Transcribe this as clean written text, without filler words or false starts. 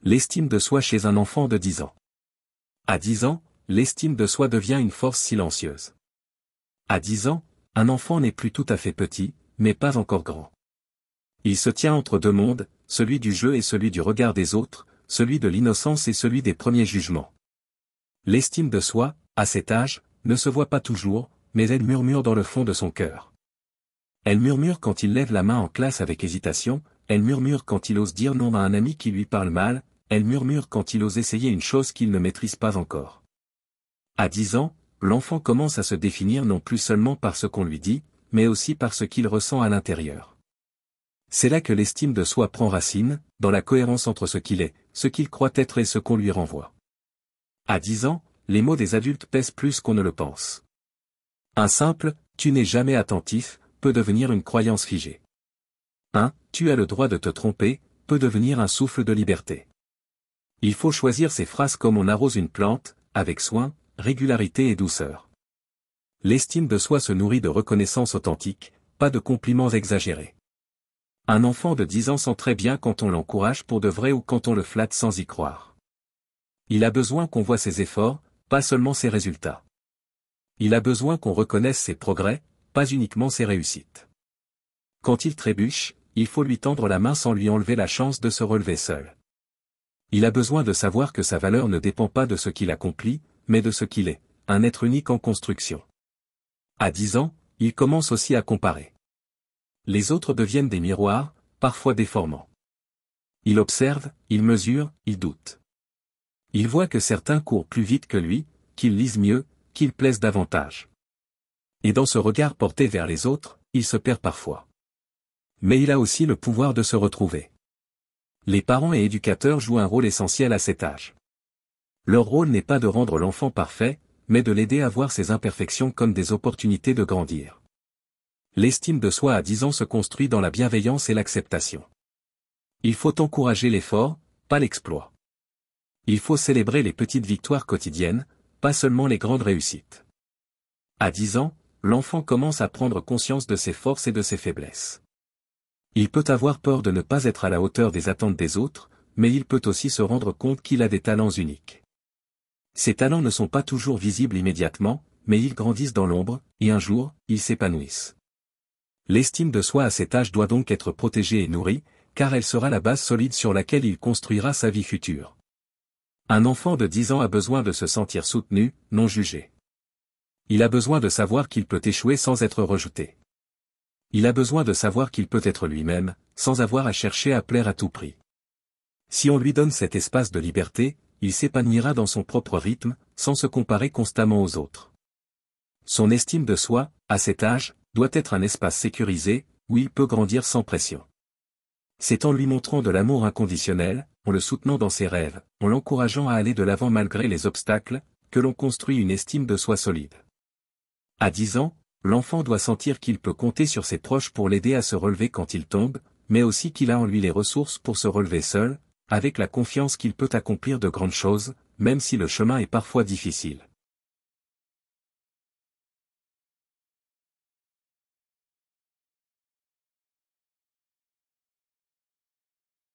L'estime de soi chez un enfant de 10 ans. À 10 ans, l'estime de soi devient une force silencieuse. À 10 ans, un enfant n'est plus tout à fait petit, mais pas encore grand. Il se tient entre deux mondes, celui du jeu et celui du regard des autres, celui de l'innocence et celui des premiers jugements. L'estime de soi, à cet âge, ne se voit pas toujours, mais elle murmure dans le fond de son cœur. Elle murmure quand il lève la main en classe avec hésitation, elle murmure quand il ose dire non à un ami qui lui parle mal, elle murmure quand il ose essayer une chose qu'il ne maîtrise pas encore. À 10 ans, l'enfant commence à se définir non plus seulement par ce qu'on lui dit, mais aussi par ce qu'il ressent à l'intérieur. C'est là que l'estime de soi prend racine, dans la cohérence entre ce qu'il est, ce qu'il croit être et ce qu'on lui renvoie. À 10 ans, les mots des adultes pèsent plus qu'on ne le pense. Un simple « tu n'es jamais attentif » peut devenir une croyance figée. Un « tu as le droit de te tromper » peut devenir un souffle de liberté. Il faut choisir ses phrases comme on arrose une plante, avec soin, régularité et douceur. L'estime de soi se nourrit de reconnaissance authentique, pas de compliments exagérés. Un enfant de 10 ans sent très bien quand on l'encourage pour de vrai ou quand on le flatte sans y croire. Il a besoin qu'on voie ses efforts, pas seulement ses résultats. Il a besoin qu'on reconnaisse ses progrès, pas uniquement ses réussites. Quand il trébuche, il faut lui tendre la main sans lui enlever la chance de se relever seul. Il a besoin de savoir que sa valeur ne dépend pas de ce qu'il accomplit, mais de ce qu'il est, un être unique en construction. À 10 ans, il commence aussi à comparer. Les autres deviennent des miroirs, parfois déformants. Il observe, il mesure, il doute. Il voit que certains courent plus vite que lui, qu'ils lisent mieux, qu'ils plaisent davantage. Et dans ce regard porté vers les autres, il se perd parfois. Mais il a aussi le pouvoir de se retrouver. Les parents et éducateurs jouent un rôle essentiel à cet âge. Leur rôle n'est pas de rendre l'enfant parfait, mais de l'aider à voir ses imperfections comme des opportunités de grandir. L'estime de soi à 10 ans se construit dans la bienveillance et l'acceptation. Il faut encourager l'effort, pas l'exploit. Il faut célébrer les petites victoires quotidiennes, pas seulement les grandes réussites. À 10 ans, l'enfant commence à prendre conscience de ses forces et de ses faiblesses. Il peut avoir peur de ne pas être à la hauteur des attentes des autres, mais il peut aussi se rendre compte qu'il a des talents uniques. Ces talents ne sont pas toujours visibles immédiatement, mais ils grandissent dans l'ombre, et un jour, ils s'épanouissent. L'estime de soi à cet âge doit donc être protégée et nourrie, car elle sera la base solide sur laquelle il construira sa vie future. Un enfant de 10 ans a besoin de se sentir soutenu, non jugé. Il a besoin de savoir qu'il peut échouer sans être rejeté. Il a besoin de savoir qu'il peut être lui-même, sans avoir à chercher à plaire à tout prix. Si on lui donne cet espace de liberté, il s'épanouira dans son propre rythme, sans se comparer constamment aux autres. Son estime de soi, à cet âge, doit être un espace sécurisé, où il peut grandir sans pression. C'est en lui montrant de l'amour inconditionnel, en le soutenant dans ses rêves, en l'encourageant à aller de l'avant malgré les obstacles, que l'on construit une estime de soi solide. À 10 ans, l'enfant doit sentir qu'il peut compter sur ses proches pour l'aider à se relever quand il tombe, mais aussi qu'il a en lui les ressources pour se relever seul, avec la confiance qu'il peut accomplir de grandes choses, même si le chemin est parfois difficile.